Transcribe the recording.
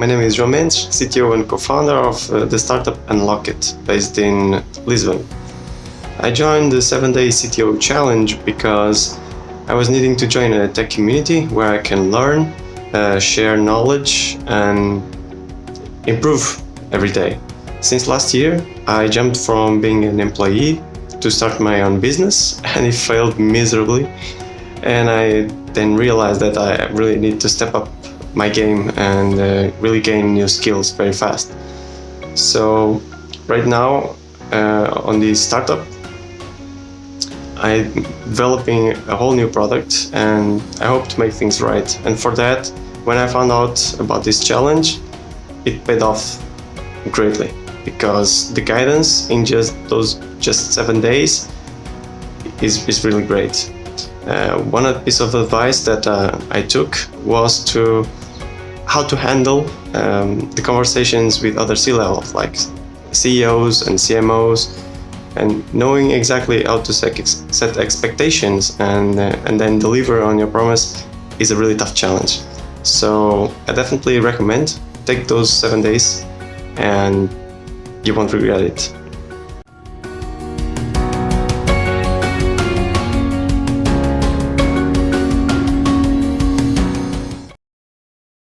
My name is Joao Mendes, CTO and co-founder of the startup Unlockit, based in Lisbon. I joined the 7-day CTO challenge because I was needing to join a tech community where I can learn, share knowledge, and improve every day. Since last year, I jumped from being an employee to start my own business, and it failed miserably. And I then realized that I really need to step up my game and really gain new skills very fast. So right now on the startup, I'm developing a whole new product and I hope to make things right. And for that, when I found out about this challenge, it paid off greatly because the guidance in just 7 days is really great. One piece of advice that I took was how to handle the conversations with other C-levels like CEOs and CMOs, and knowing exactly how to set expectations and then deliver on your promise is a really tough challenge. So I definitely recommend take those 7 days and you won't regret it.